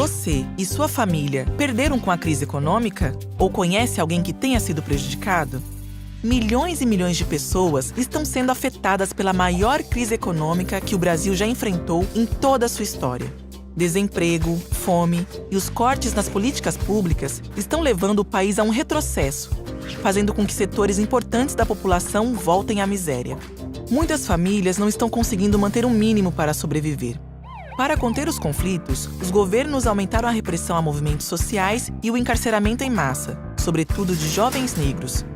Você e sua família perderam com a crise econômica? Ou conhece alguém que tenha sido prejudicado? Milhões e milhões de pessoas estão sendo afetadas pela maior crise econômica que o Brasil já enfrentou em toda a sua história. Desemprego, fome e os cortes nas políticas públicas estão levando o país a um retrocesso, fazendo com que setores importantes da população voltem à miséria. Muitas famílias não estão conseguindo manter um mínimo para sobreviver. Para conter os conflitos, os governos aumentaram a repressão a movimentos sociais e o encarceramento em massa, sobretudo de jovens negros.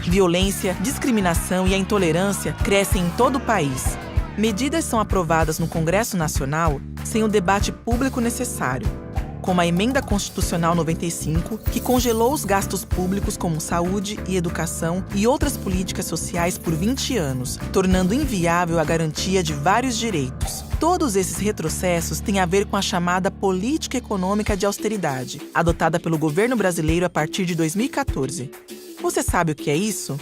Violência, discriminação e a intolerância crescem em todo o país. Medidas são aprovadas no Congresso Nacional sem o debate público necessário, como a Emenda Constitucional 95, que congelou os gastos públicos como saúde e educação e outras políticas sociais por 20 anos, tornando inviável a garantia de vários direitos. Todos esses retrocessos têm a ver com a chamada política econômica de austeridade, adotada pelo governo brasileiro a partir de 2014. Você sabe o que é isso?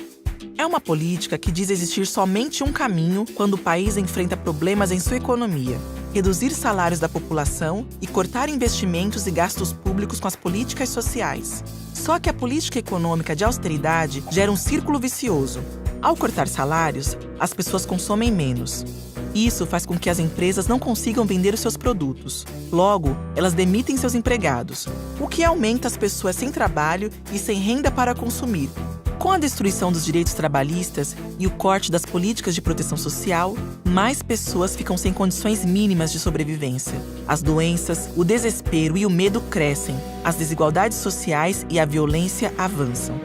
É uma política que diz existir somente um caminho quando o país enfrenta problemas em sua economia: reduzir salários da população e cortar investimentos e gastos públicos com as políticas sociais. Só que a política econômica de austeridade gera um círculo vicioso. Ao cortar salários, as pessoas consomem menos. Isso faz com que as empresas não consigam vender os seus produtos. Logo, elas demitem seus empregados, o que aumenta as pessoas sem trabalho e sem renda para consumir. Com a destruição dos direitos trabalhistas e o corte das políticas de proteção social, mais pessoas ficam sem condições mínimas de sobrevivência. As doenças, o desespero e o medo crescem, as desigualdades sociais e a violência avançam.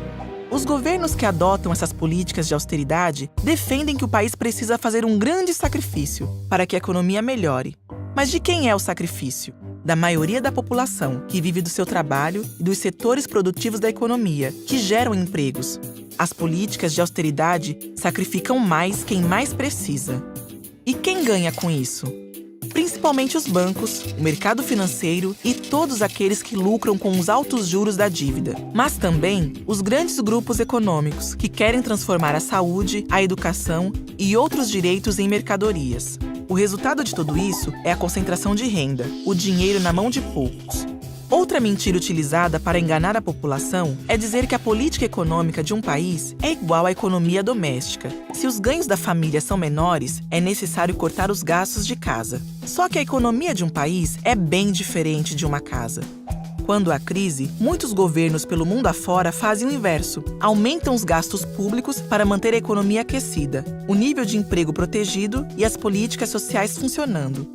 Os governos que adotam essas políticas de austeridade defendem que o país precisa fazer um grande sacrifício para que a economia melhore. Mas de quem é o sacrifício? Da maioria da população, que vive do seu trabalho, e dos setores produtivos da economia, que geram empregos. As políticas de austeridade sacrificam mais quem mais precisa. E quem ganha com isso? Principalmente os bancos, o mercado financeiro e todos aqueles que lucram com os altos juros da dívida. Mas também os grandes grupos econômicos que querem transformar a saúde, a educação e outros direitos em mercadorias. O resultado de tudo isso é a concentração de renda, o dinheiro na mão de poucos. Outra mentira utilizada para enganar a população é dizer que a política econômica de um país é igual à economia doméstica. Se os ganhos da família são menores, é necessário cortar os gastos de casa. Só que a economia de um país é bem diferente de uma casa. Quando há crise, muitos governos pelo mundo afora fazem o inverso. Aumentam os gastos públicos para manter a economia aquecida, o nível de emprego protegido e as políticas sociais funcionando.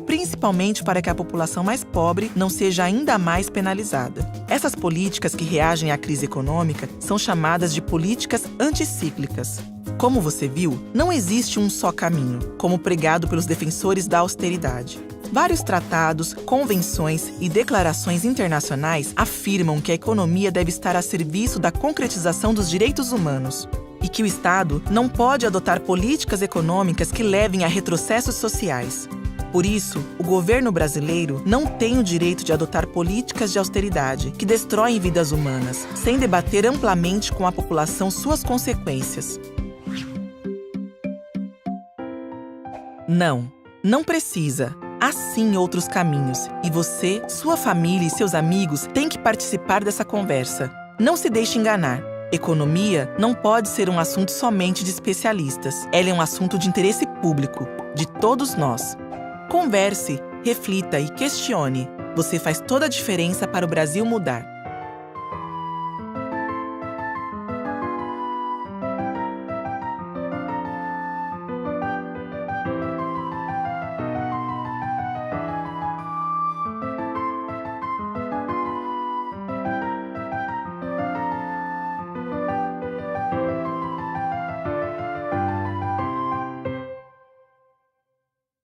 Principalmente para que a população mais pobre não seja ainda mais penalizada. Essas políticas que reagem à crise econômica são chamadas de políticas anticíclicas. Como você viu, não existe um só caminho, como pregado pelos defensores da austeridade. Vários tratados, convenções e declarações internacionais afirmam que a economia deve estar a serviço da concretização dos direitos humanos e que o Estado não pode adotar políticas econômicas que levem a retrocessos sociais. Por isso, o governo brasileiro não tem o direito de adotar políticas de austeridade que destroem vidas humanas, sem debater amplamente com a população suas consequências. Não precisa. Há sim outros caminhos, e você, sua família e seus amigos têm que participar dessa conversa. Não se deixe enganar. Economia não pode ser um assunto somente de especialistas. Ela é um assunto de interesse público, de todos nós. Converse, reflita e questione. Você faz toda a diferença para o Brasil mudar.